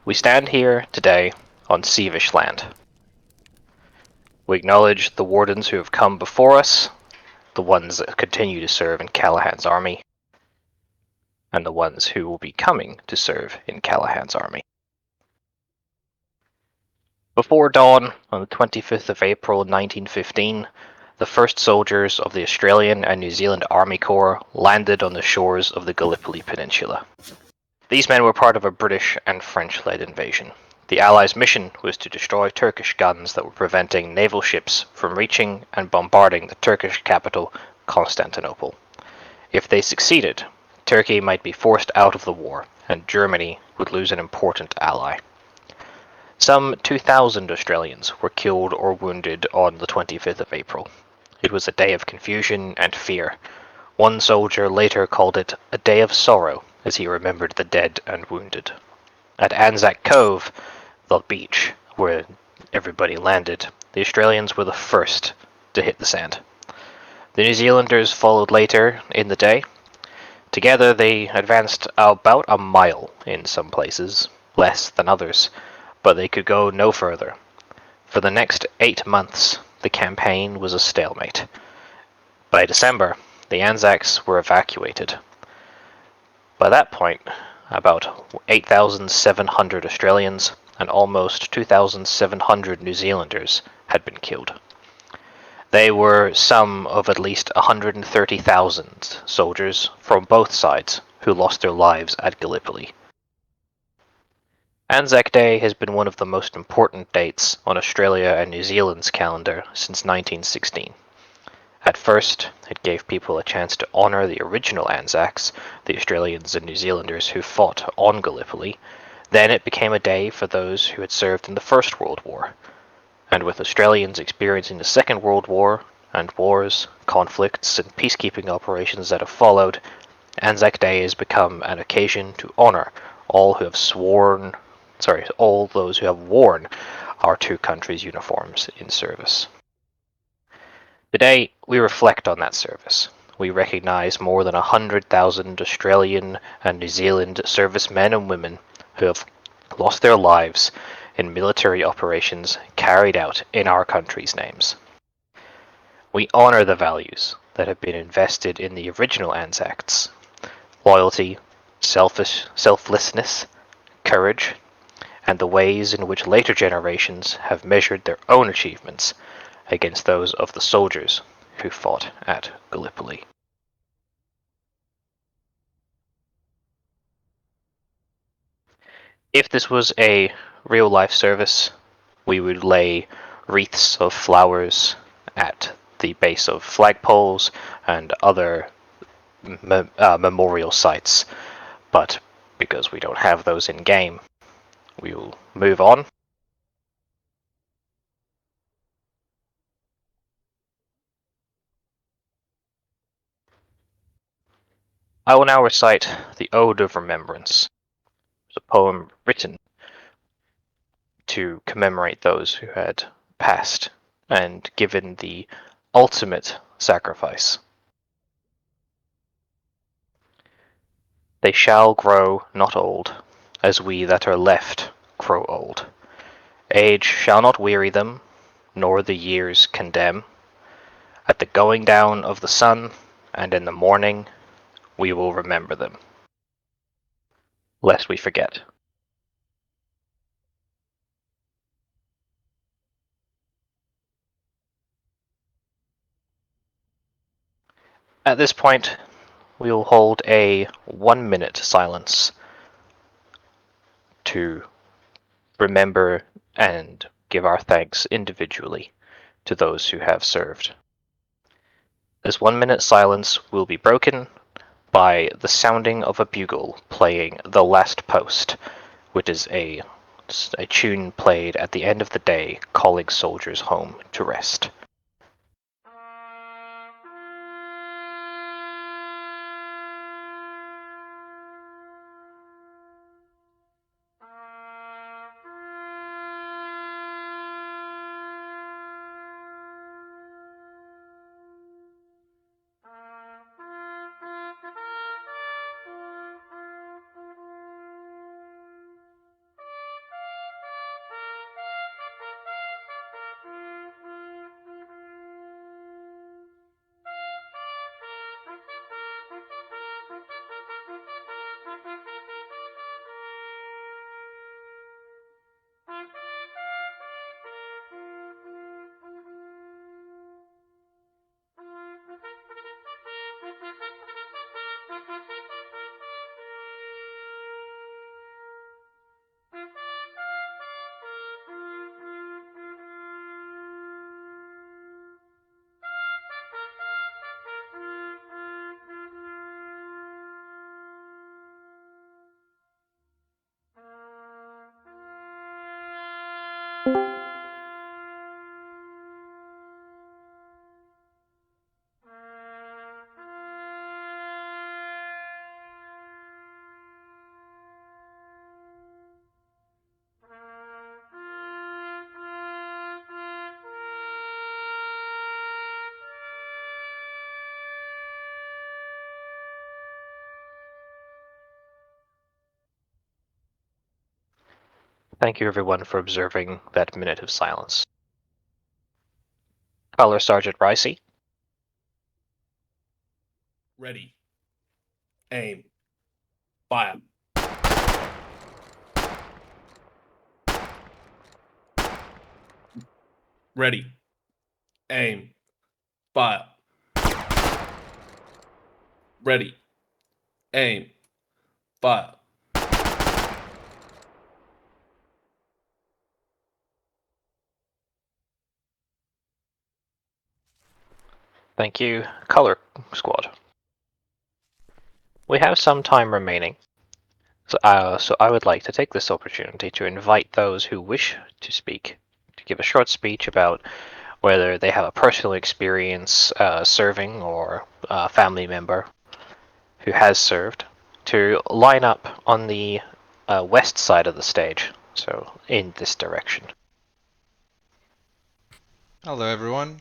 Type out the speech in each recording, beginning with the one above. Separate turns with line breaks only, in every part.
We stand here today on Sievish land. We acknowledge the wardens who have come before us, the ones that continue to serve in Callahan's army, and the ones who will be coming to serve in Callahan's army. Before dawn, on the 25th of April 1915, the first soldiers of the Australian and New Zealand Army Corps landed on the shores of the Gallipoli Peninsula. These men were part of a British and French-led invasion. The Allies' mission was to destroy Turkish guns that were preventing naval ships from reaching and bombarding the Turkish capital, Constantinople. If they succeeded, Turkey might be forced out of the war, and Germany would lose an important ally. Some 2,000 Australians were killed or wounded on the 25th of April. It was a day of confusion and fear. One soldier later called it a day of sorrow as he remembered the dead and wounded. At ANZAC Cove, the beach where everybody landed, the Australians were the first to hit the sand. The New Zealanders followed later in the day. Together they advanced about a mile in some places, less than others, but they could go no further. For the next 8 months, the campaign was a stalemate. By December, the Anzacs were evacuated. By that point, about 8,700 Australians and almost 2,700 New Zealanders had been killed. They were some of at least 130,000 soldiers from both sides who lost their lives at Gallipoli. Anzac Day has been one of the most important dates on Australia and New Zealand's calendar since 1916. At first, it gave people a chance to honour the original Anzacs, the Australians and New Zealanders who fought on Gallipoli. Then it became a day for those who had served in the First World War. And with Australians experiencing the Second World War, and wars, conflicts, and peacekeeping operations that have followed, Anzac Day has become an occasion to honour all those who have worn our two countries' uniforms in service. Today, we reflect on that service. We recognise more than 100,000 Australian and New Zealand servicemen and women who have lost their lives in military operations carried out in our country's names. We honour the values that have been invested in the original Anzacs: loyalty, selflessness, courage, and the ways in which later generations have measured their own achievements against those of the soldiers who fought at Gallipoli. If this was a real-life service, we would lay wreaths of flowers at the base of flagpoles and other memorial sites, but because we don't have those in-game, we will move on. I will now recite the Ode of Remembrance. It's a poem written to commemorate those who had passed and given the ultimate sacrifice. They shall grow not old, as we that are left grow old. Age shall not weary them, nor the years condemn. At the going down of the sun, and in the morning, we will remember them, lest we forget. At this point, we will hold a 1-minute silence to remember and give our thanks individually to those who have served. This 1-minute silence will be broken by the sounding of a bugle playing The Last Post, which is a tune played at the end of the day calling soldiers home to rest. Thank you everyone for observing that minute of silence. Color Sergeant Ricey.
Ready. Aim. Fire. Ready. Aim. Fire. Ready. Aim. Fire.
Thank you, Color Squad. We have some time remaining, so I would like to take this opportunity to invite those who wish to speak to give a short speech about whether they have a personal experience serving or a family member who has served, to line up on the west side of the stage, so in this direction.
Hello everyone.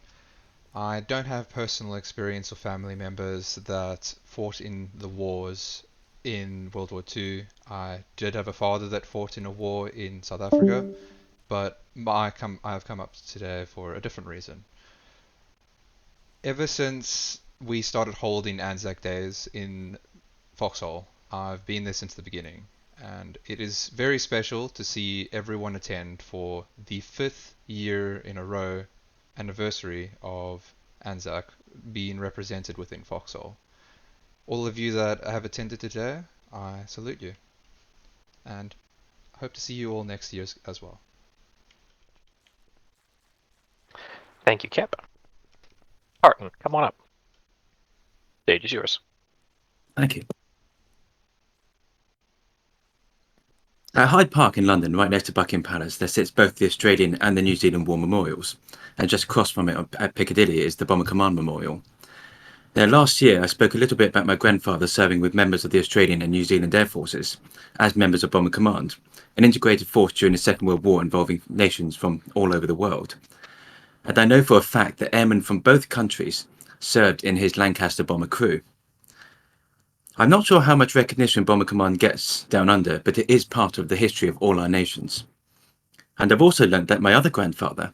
I don't have personal experience or family members that fought in the wars in World War II. I did have a father that fought in a war in South Africa, but I've come up today for a different reason. Ever since we started holding ANZAC days in Foxhole, I've been there since the beginning, and it is very special to see everyone attend for the 5th year in a row anniversary of ANZAC being represented within Foxhole. All of you that have attended today, I salute you, and hope to see you all next year as well.
Thank you, Kip. Barton, come on up. Stage is yours.
Thank you. At Hyde Park in London, right next to Buckingham Palace, there sits both the Australian and the New Zealand War memorials, and just across from it at Piccadilly is the Bomber Command Memorial. Now, last year I spoke a little bit about my grandfather serving with members of the Australian and New Zealand Air Forces as members of Bomber Command, an integrated force during the Second World War involving nations from all over the world. And I know for a fact that airmen from both countries served in his Lancaster bomber crew. I'm not sure how much recognition Bomber Command gets down under, but it is part of the history of all our nations. And I've also learnt that my other grandfather,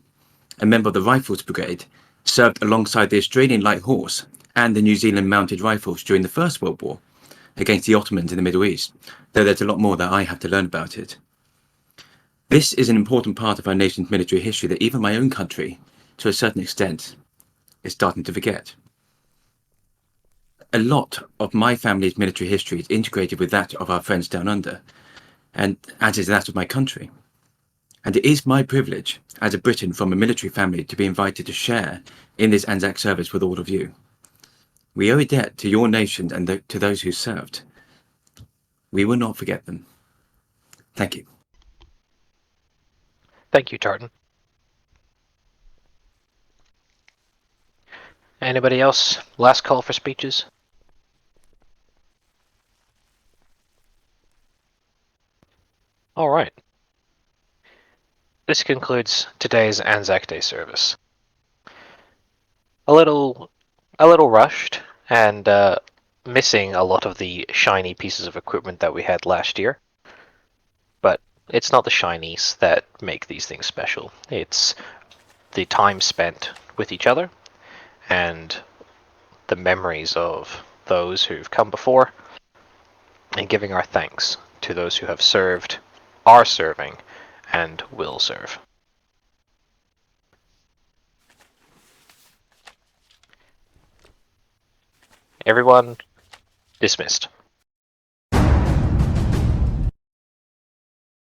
a member of the Rifles Brigade, served alongside the Australian Light Horse and the New Zealand Mounted Rifles during the First World War against the Ottomans in the Middle East, though there's a lot more that I have to learn about it. This is an important part of our nation's military history that even my own country, to a certain extent, is starting to forget. A lot of my family's military history is integrated with that of our friends down under, and as is that of my country. And it is my privilege, as a Briton from a military family, to be invited to share in this ANZAC service with all of you. We owe a debt to your nation and to those who served. We will not forget them. Thank you.
Thank you, Tartan. Anybody else? Last call for speeches? All right. This concludes today's ANZAC Day service. A little rushed and missing a lot of the shiny pieces of equipment that we had last year. But it's not the shinies that make these things special. It's the time spent with each other and the memories of those who've come before, and giving our thanks to those who have served, are serving, and will serve. Everyone dismissed.